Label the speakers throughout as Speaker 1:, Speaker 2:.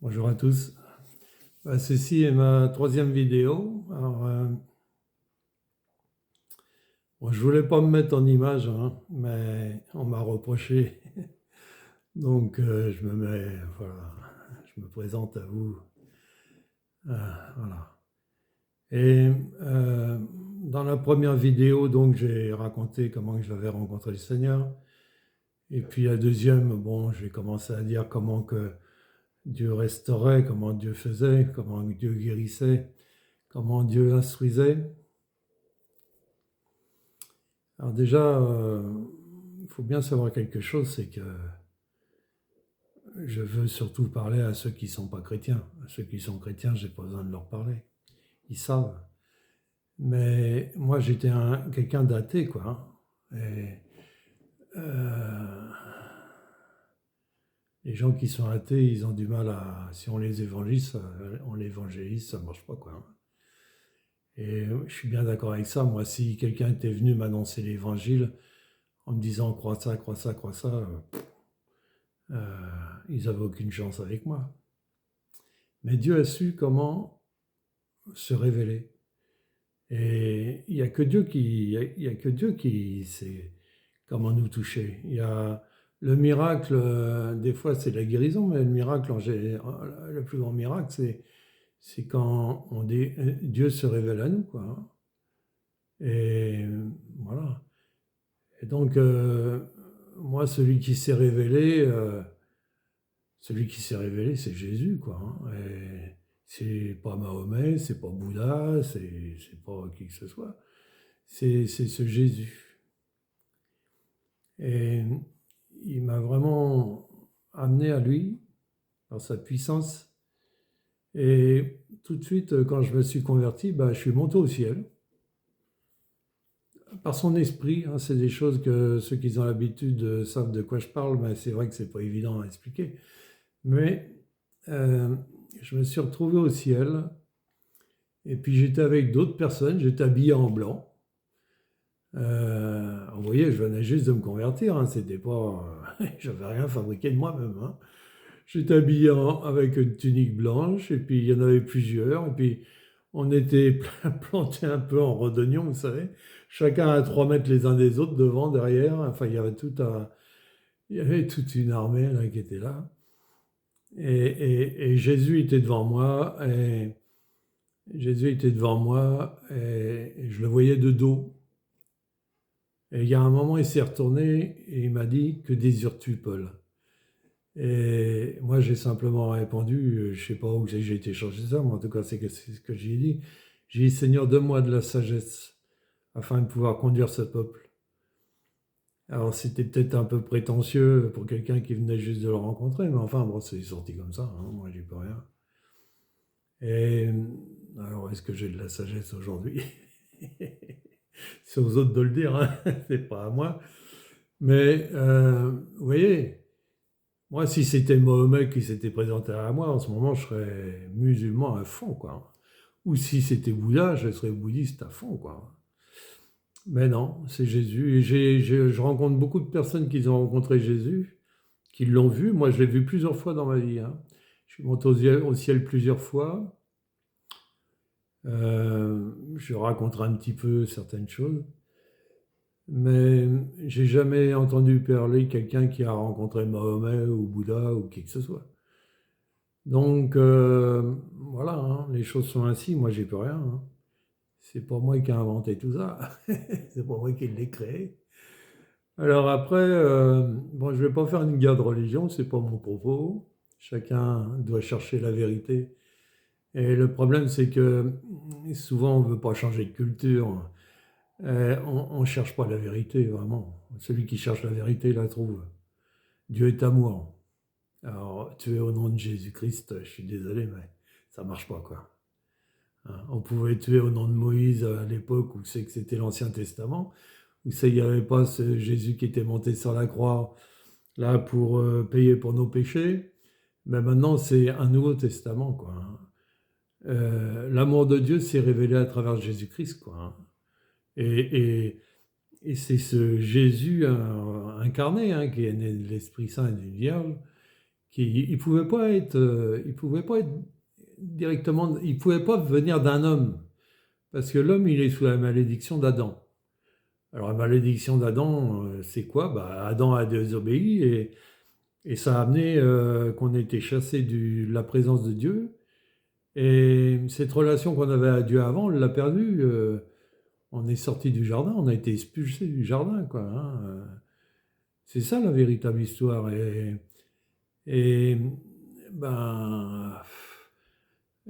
Speaker 1: Bonjour à tous. Ceci est ma troisième vidéo. Alors, bon, je voulais pas me mettre en image, hein, mais on m'a reproché. Donc, je me mets, voilà, je me présente à vous. Voilà. Et dans la première vidéo, donc, j'ai raconté comment j'avais rencontré le Seigneur. Et puis la deuxième, bon, j'ai commencé à dire comment que Dieu restaurait, comment Dieu faisait, comment Dieu guérissait, comment Dieu instruisait. Alors déjà, il faut bien savoir quelque chose, c'est que je veux surtout parler à ceux qui ne sont pas chrétiens. À ceux qui sont chrétiens, je n'ai pas besoin de leur parler. Ils savent. Mais moi, j'étais quelqu'un d'athée, quoi, hein. Et euh, les gens qui sont athées, ils ont du mal à... Si on les évangélise, ça ne marche pas, quoi, hein. Et je suis bien d'accord avec ça. Moi, si quelqu'un était venu m'annoncer l'évangile en me disant crois ça, crois ça, crois ça, ils n'avaient aucune chance avec moi. Mais Dieu a su comment se révéler. Et il n'y a que Dieu qui sait comment nous toucher. Il y a le miracle, des fois c'est la guérison, mais le miracle, le plus grand miracle, c'est quand Dieu se révèle à nous, quoi, hein. Et voilà. Et donc, moi, celui qui s'est révélé, c'est Jésus, quoi, hein. Et c'est pas Mahomet, c'est pas Bouddha, c'est pas qui que ce soit. C'est ce Jésus. Et il m'a vraiment amené à lui par sa puissance. Et tout de suite, quand je me suis converti, je suis monté au ciel. Par son esprit, hein, c'est des choses que ceux qui ont l'habitude savent de quoi je parle, mais c'est vrai que c'est pas évident à expliquer. Mais euh, je me suis retrouvé au ciel, et puis j'étais avec d'autres personnes, j'étais habillé en blanc. Vous voyez, je venais juste de me convertir, hein, c'était pas, j'avais rien fabriqué de moi-même, hein. J'étais habillé avec une tunique blanche, et puis il y en avait plusieurs, et puis on était plantés un peu en rhodognon, vous savez, chacun à 3 mètres les uns des autres, devant, derrière. Enfin, il y avait toute une armée là, qui était là. Et Jésus était devant moi, et Jésus était devant moi, et je le voyais de dos. Et il y a un moment, il s'est retourné et il m'a dit, que désires-tu, Paul? Et moi, j'ai simplement répondu, je ne sais pas où j'ai été chercher ça, mais en tout cas, c'est ce que j'ai dit. J'ai dit, Seigneur, donne-moi de la sagesse afin de pouvoir conduire ce peuple. Alors, c'était peut-être un peu prétentieux pour quelqu'un qui venait juste de le rencontrer, mais enfin, bon, c'est sorti comme ça, hein, moi, j'y peux rien. Et alors, est-ce que j'ai de la sagesse aujourd'hui? C'est aux autres de le dire, hein, c'est pas à moi. Mais, vous voyez, moi, si c'était Mohamed qui s'était présenté à moi, en ce moment, je serais musulman à fond, quoi. Ou si c'était Bouddha, je serais bouddhiste à fond, quoi. Mais non, c'est Jésus. Et je rencontre beaucoup de personnes qui ont rencontré Jésus, qui l'ont vu. Moi, je l'ai vu plusieurs fois dans ma vie, hein. Je suis monté au ciel plusieurs fois. Je raconterai un petit peu certaines choses. Mais j'ai jamais entendu parler quelqu'un qui a rencontré Mahomet ou Bouddha ou qui que ce soit. Donc voilà, hein, les choses sont ainsi, moi j'y peux rien, hein. C'est pas moi qui ai inventé tout ça, c'est pas moi qui l'ai créé. Alors après, bon, je vais pas faire une guerre de religion, c'est pas mon propos. Chacun doit chercher la vérité. Et le problème, c'est que souvent on veut pas changer de culture. On cherche pas la vérité, vraiment. Celui qui cherche la vérité la trouve. Dieu est amour. Alors, tuer au nom de Jésus-Christ, je suis désolé, mais ça marche pas, quoi. Hein, on pouvait tuer au nom de Moïse à l'époque où c'est que c'était l'Ancien Testament, où il n'y avait pas ce Jésus qui était monté sur la croix là pour payer pour nos péchés. Mais maintenant, c'est un Nouveau Testament, quoi, hein. L'amour de Dieu s'est révélé à travers Jésus-Christ, quoi, hein. Et, et- et c'est ce Jésus incarné, hein, qui est né de l'Esprit Saint et d'une Vierge, Il pouvait pas être, il pouvait pas être directement, il pouvait pas venir d'un homme, parce que l'homme, il est sous la malédiction d'Adam. Alors la malédiction d'Adam, c'est quoi? Bah, Adam a désobéi et ça a amené qu'on ait été chassé de la présence de Dieu. Et cette relation qu'on avait à Dieu avant, on l'a perdue. On est sorti du jardin, on a été expulsé du jardin, quoi, hein. C'est ça la véritable histoire. Et ben,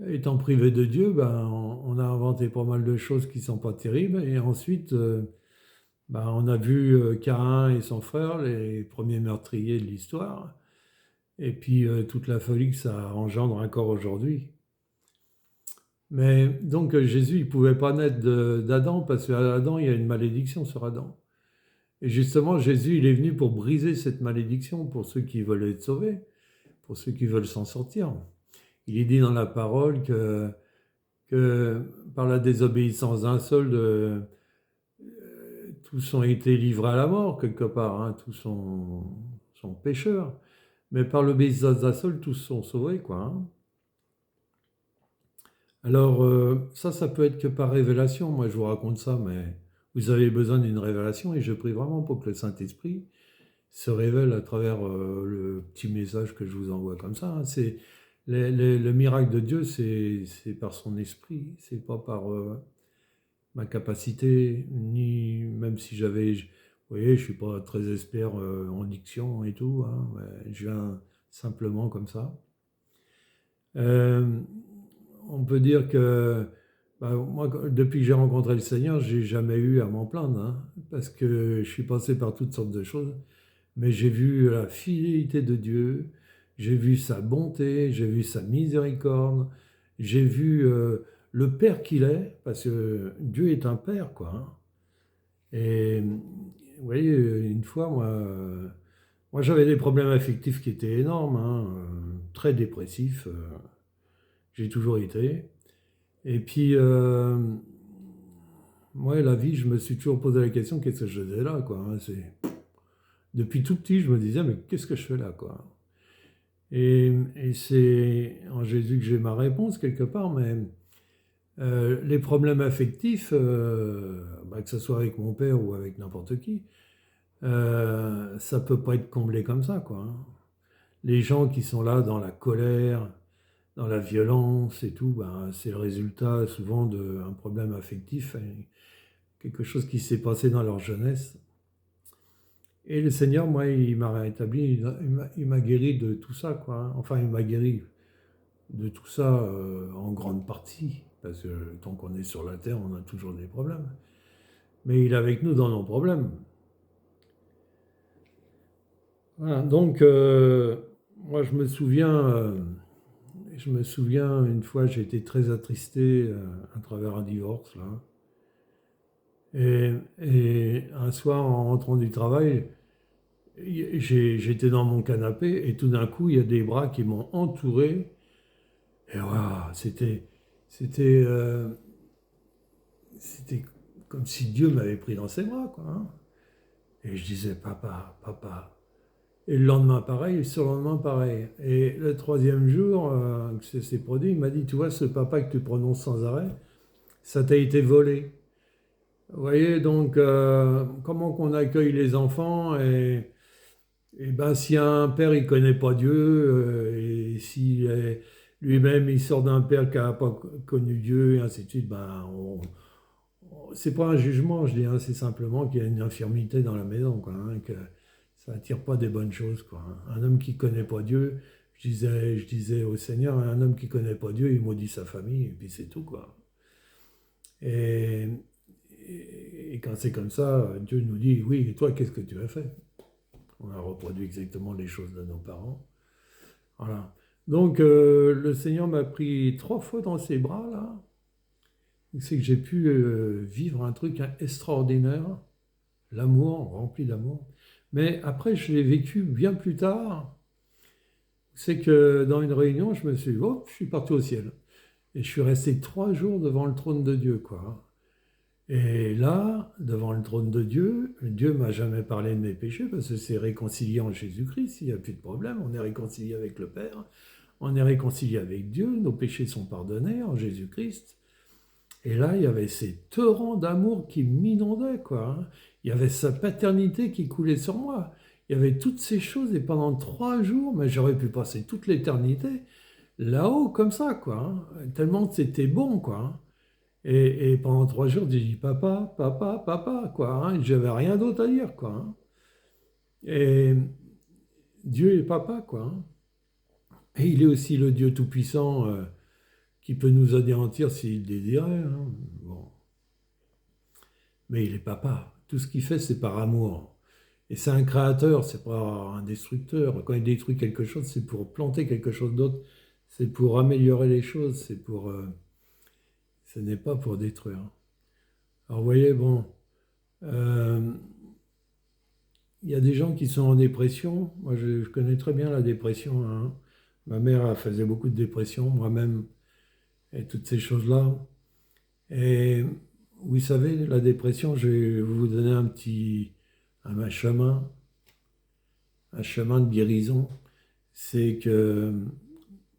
Speaker 1: étant privé de Dieu, ben, on a inventé pas mal de choses qui sont pas terribles. Et ensuite, ben, on a vu Caïn et son frère, les premiers meurtriers de l'histoire. Et puis toute la folie que ça engendre encore aujourd'hui. Mais donc Jésus, il pouvait pas naître d'Adam parce qu'Adam, il y a une malédiction sur Adam. Et justement, Jésus, il est venu pour briser cette malédiction pour ceux qui veulent être sauvés, pour ceux qui veulent s'en sortir. Il est dit dans la parole que par la désobéissance d'un seul, tous ont été livrés à la mort, quelque part, hein, tous sont pécheurs. Mais par l'obéissance d'un seul, tous sont sauvés, quoi, hein. Alors, ça peut être que par révélation. Moi, je vous raconte ça, mais vous avez besoin d'une révélation et je prie vraiment pour que le Saint-Esprit se révèle à travers le petit message que je vous envoie comme ça, hein. Le miracle de Dieu, c'est par son esprit, c'est pas par ma capacité, ni même si vous voyez, je suis pas très expert en diction et tout, hein, mais je viens simplement comme ça. Euh, on peut dire que bah, moi, depuis que j'ai rencontré le Seigneur, j'ai jamais eu à m'en plaindre, hein, parce que je suis passé par toutes sortes de choses, mais j'ai vu la fidélité de Dieu, j'ai vu sa bonté, j'ai vu sa miséricorde, j'ai vu le Père qu'il est, parce que Dieu est un Père, quoi, hein. Et vous voyez, une fois, moi j'avais des problèmes affectifs qui étaient énormes, hein, très dépressifs, j'ai toujours été. Et puis, moi, la vie, je me suis toujours posé la question, qu'est-ce que je faisais là, quoi, hein, Depuis tout petit, je me disais, mais qu'est-ce que je fais là, quoi? Et c'est en Jésus que j'ai ma réponse, quelque part, mais les problèmes affectifs, bah, que ce soit avec mon père ou avec n'importe qui, ça peut pas être comblé comme ça, quoi, hein. Les gens qui sont là dans la colère, dans la violence et tout, ben, c'est le résultat souvent d'un problème affectif, hein, quelque chose qui s'est passé dans leur jeunesse. Et le Seigneur, moi, il m'a rétabli, il m'a guéri de tout ça, quoi, hein. Enfin, il m'a guéri de tout ça en grande partie, parce que tant qu'on est sur la terre, on a toujours des problèmes. Mais il est avec nous dans nos problèmes. Voilà, donc, moi, je me souviens une fois, j'ai été très attristé à travers un divorce, là. Et un soir, en rentrant du travail, j'étais dans mon canapé et tout d'un coup, il y a des bras qui m'ont entouré. Et voilà, c'était, euh, c'était comme si Dieu m'avait pris dans ses bras, quoi, hein. Et je disais, papa, papa. Et le lendemain, pareil, et le surlendemain, pareil. Et le troisième jour que ça s'est produit, il m'a dit, tu vois, ce papa que tu prononces sans arrêt, ça t'a été volé. Vous voyez, donc, comment qu'on accueille les enfants et ben, si un père, il connaît pas Dieu, et si lui-même, il sort d'un père qui n'a pas connu Dieu, et ainsi de suite, ben, c'est pas un jugement, je dis, hein, c'est simplement qu'il y a une infirmité dans la maison, quoi, hein, que ça attire pas des bonnes choses, quoi, hein. Un homme qui connaît pas Dieu, je disais au Seigneur, un homme qui connaît pas Dieu, il maudit sa famille, et puis c'est tout, quoi. Et, et quand c'est comme ça, Dieu nous dit, oui, et toi, qu'est-ce que tu as fait? On a reproduit exactement les choses de nos parents. Voilà. Donc, le Seigneur m'a pris 3 fois dans ses bras, là. C'est que j'ai pu vivre un truc extraordinaire, l'amour, rempli d'amour. Mais après, je l'ai vécu bien plus tard. C'est que dans une réunion, je suis parti au ciel. Et je suis resté 3 jours devant le trône de Dieu, quoi. Et là, devant le trône de Dieu, Dieu m'a jamais parlé de mes péchés parce que c'est réconcilié en Jésus-Christ, il n'y a plus de problème, on est réconcilié avec le Père, on est réconcilié avec Dieu, nos péchés sont pardonnés en Jésus-Christ. Et là, il y avait ces torrents d'amour qui m'inondaient, quoi, hein. Il y avait sa paternité qui coulait sur moi. Il y avait toutes ces choses et pendant 3 jours, mais j'aurais pu passer toute l'éternité là-haut comme ça, quoi, hein. Tellement que c'était bon, quoi, hein. Et pendant 3 jours, j'ai dit papa, papa, papa, quoi, hein. J'avais rien d'autre à dire, quoi, hein. Et Dieu est papa, quoi, hein. Et il est aussi le Dieu Tout-Puissant qui peut nous anéantir s'il désirait, hein. Bon. Mais il est papa. Tout ce qu'il fait, c'est par amour. Et c'est un créateur, c'est pas un destructeur. Quand il détruit quelque chose, c'est pour planter quelque chose d'autre. C'est pour améliorer les choses. Ce n'est pas pour détruire. Alors, vous voyez, bon, euh, il y a des gens qui sont en dépression. Moi, je connais très bien la dépression, hein. Ma mère elle faisait beaucoup de dépression, moi-même, et toutes ces choses-là. Et vous savez, la dépression, je vais vous donner un chemin de guérison. C'est que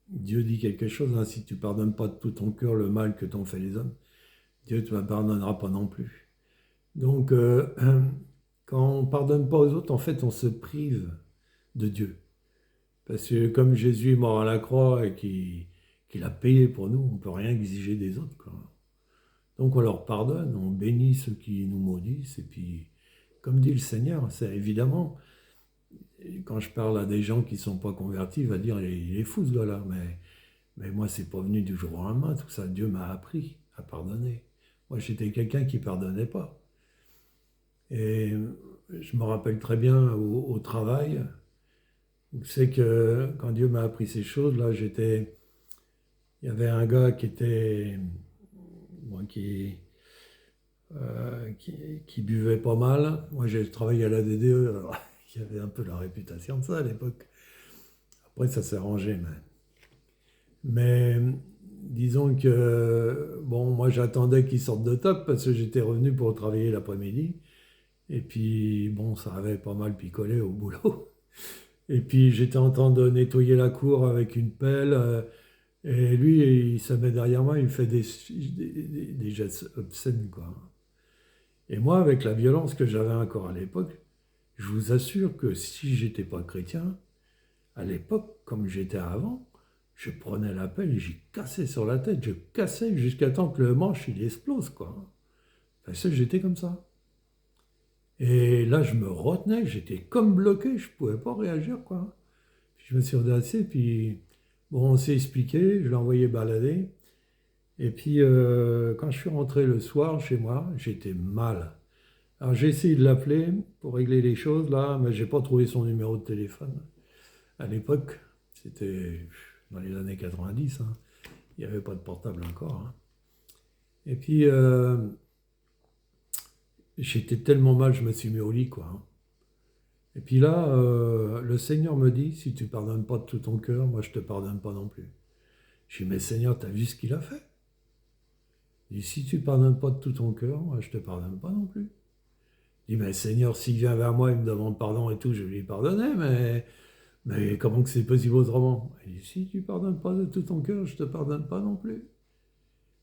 Speaker 1: Dieu dit quelque chose, hein, si tu ne pardonnes pas de tout ton cœur le mal que t'ont fait les hommes, Dieu ne te le pardonnera pas non plus. Donc, quand on ne pardonne pas aux autres, en fait, on se prive de Dieu. Parce que comme Jésus est mort à la croix et qu'il a payé pour nous, on ne peut rien exiger des autres, quoi. Donc on leur pardonne, on bénit ceux qui nous maudissent, et puis, comme dit le Seigneur, c'est évidemment, quand je parle à des gens qui ne sont pas convertis, il va dire, il est fou ce gars-là, mais moi, c'est pas venu du jour au lendemain, tout ça, Dieu m'a appris à pardonner. Moi, j'étais quelqu'un qui ne pardonnait pas. Et je me rappelle très bien au travail, c'est que quand Dieu m'a appris ces choses, là, il y avait un gars qui était, bon, qui buvait pas mal. Moi, j'ai travaillé à la DDE, alors il y avait un peu la réputation de ça à l'époque. Après, ça s'est rangé, mais disons que, bon, moi, j'attendais qu'il sorte de top parce que j'étais revenu pour travailler l'après-midi. Et puis, bon, ça avait pas mal picolé au boulot. Et puis, j'étais en train de nettoyer la cour avec une pelle. Et lui, il se met derrière moi, il me fait des gestes obscènes, quoi. Et moi, avec la violence que j'avais encore à l'époque, je vous assure que si j'étais pas chrétien, à l'époque, comme j'étais avant, je prenais la pelle et j'y cassais sur la tête. Je cassais jusqu'à temps que le manche, il explose, quoi. Parce que j'étais comme ça. Et là, je me retenais, j'étais comme bloqué, je pouvais pas réagir, quoi. Puis je me suis redressé, puis bon, on s'est expliqué, je l'ai envoyé balader. Et puis, quand je suis rentré le soir chez moi, j'étais mal. Alors, j'ai essayé de l'appeler pour régler les choses, là, mais j'ai pas trouvé son numéro de téléphone. À l'époque, c'était dans les années 90, hein. Il n'y avait pas de portable encore, hein. Et puis, j'étais tellement mal, je me suis mis au lit, quoi, hein. Et puis là, le Seigneur me dit, si tu pardonnes pas de tout ton cœur, moi je te pardonne pas non plus. Je dis, mais Seigneur, t'as vu ce qu'il a fait? Il dit, si tu pardonnes pas de tout ton cœur, moi je te pardonne pas non plus. Je dis, mais Seigneur, s'il vient vers moi, il me demande pardon et tout, je vais lui pardonner, mais comment que c'est possible autrement? Il dit, si tu pardonnes pas de tout ton cœur, je te pardonne pas non plus.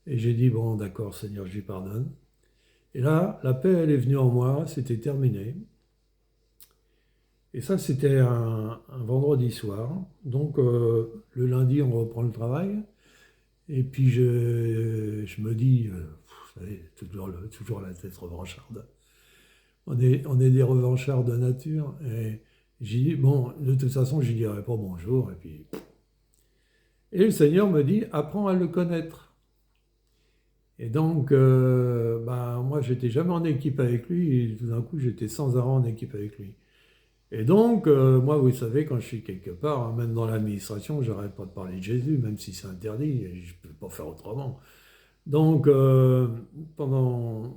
Speaker 1: Et j'ai dit, bon, d'accord, Seigneur, je lui pardonne. Et là, la paix, elle est venue en moi, c'était terminé. Et ça, c'était un vendredi soir. Donc, le lundi, on reprend le travail. Et puis, je me dis, vous savez, toujours la tête revancharde. On est des revanchards de nature. Et j'ai dit, bon, de toute façon, je ne dirai pas bonjour. Et le Seigneur me dit, apprends à le connaître. Et donc, moi, j'étais jamais en équipe avec lui. Et tout d'un coup, j'étais sans arrêt en équipe avec lui. Et donc, moi, vous savez, quand je suis quelque part, hein, même dans l'administration, j'arrête pas de parler de Jésus, même si c'est interdit, et je ne peux pas faire autrement. Donc, pendant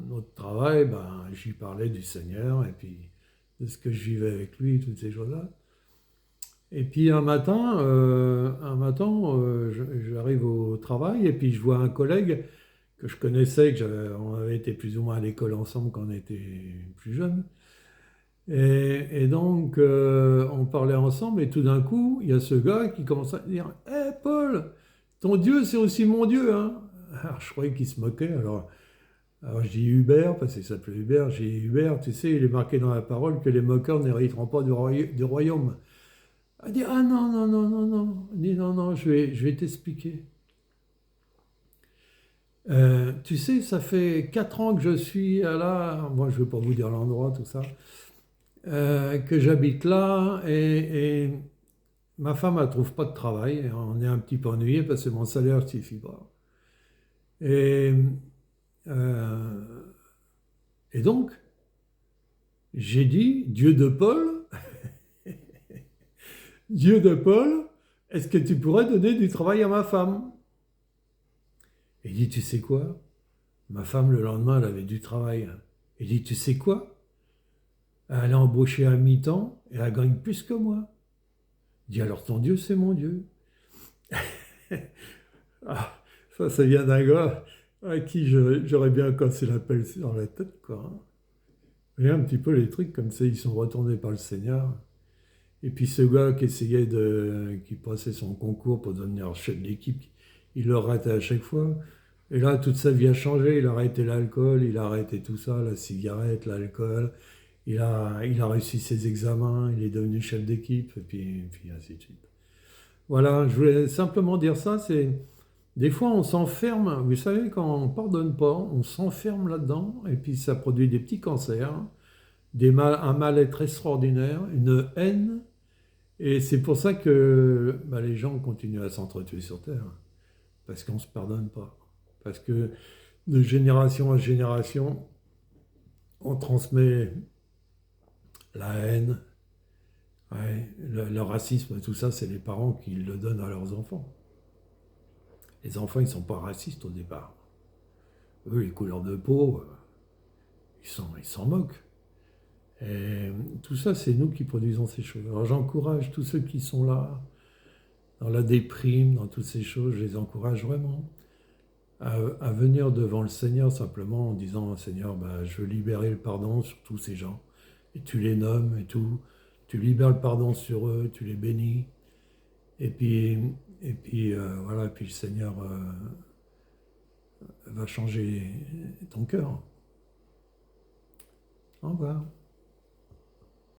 Speaker 1: notre travail, j'y parlais du Seigneur, et puis de ce que je vivais avec lui, toutes ces choses-là. Et puis un matin, j'arrive au travail, et puis je vois un collègue que je connaissais, on avait été plus ou moins à l'école ensemble quand on était plus jeunes. Et donc, on parlait ensemble, et tout d'un coup, il y a ce gars qui commence à dire: Hé Paul, ton Dieu, c'est aussi mon Dieu, hein. Alors, je croyais qu'il se moquait. Alors je dis Hubert, parce qu'il s'appelait Hubert. J'ai dit: Hubert, tu sais, il est marqué dans la parole que les moqueurs n'hériteront pas du royaume. Il dit: Ah non, non, non, non, non. Il dit: Non, non, je vais t'expliquer. Tu sais, ça fait 4 ans que je suis là, moi je ne vais pas vous dire l'endroit, tout ça, que j'habite là, et ma femme ne trouve pas de travail. On est un petit peu ennuyé parce que mon salaire ne suffit pas. Et, euh, et donc, j'ai dit: Dieu de Paul, Dieu de Paul, est-ce que tu pourrais donner du travail à ma femme? Et il dit: Tu sais quoi? Ma femme, le lendemain, elle avait du travail. Il dit: Tu sais quoi? Elle est embauchée à mi-temps et elle gagne plus que moi. Il dit: Alors ton Dieu, c'est mon Dieu. Ah, ça vient d'un gars à qui j'aurais bien cassé la pelle dans la tête, quoi, hein. Et un petit peu les trucs comme ça, ils sont retournés par le Seigneur. Et puis ce gars qui passait son concours pour devenir chef d'équipe, il le ratait à chaque fois. Et là, toute sa vie a changé. Il a arrêté l'alcool, il a arrêté tout ça, la cigarette, l'alcool. Il a réussi ses examens, il est devenu chef d'équipe, et puis ainsi de suite. Voilà, je voulais simplement dire ça, c'est des fois on s'enferme, vous savez, quand on ne pardonne pas, on s'enferme là-dedans, et puis ça produit des petits cancers, un mal-être extraordinaire, une haine, et c'est pour ça que les gens continuent à s'entretuer sur Terre, parce qu'on ne se pardonne pas. Parce que de génération à génération, on transmet la haine, ouais, le racisme, tout ça, c'est les parents qui le donnent à leurs enfants. Les enfants, ils ne sont pas racistes au départ. Eux, les couleurs de peau, ils s'en moquent. Et tout ça, c'est nous qui produisons ces choses. Alors j'encourage tous ceux qui sont là, dans la déprime, dans toutes ces choses, je les encourage vraiment à venir devant le Seigneur simplement en disant: Seigneur, je veux libérer le pardon sur tous ces gens. Et tu les nommes et tout. Tu libères le pardon sur eux, tu les bénis. Et puis, voilà, puis le Seigneur va changer ton cœur. Au revoir.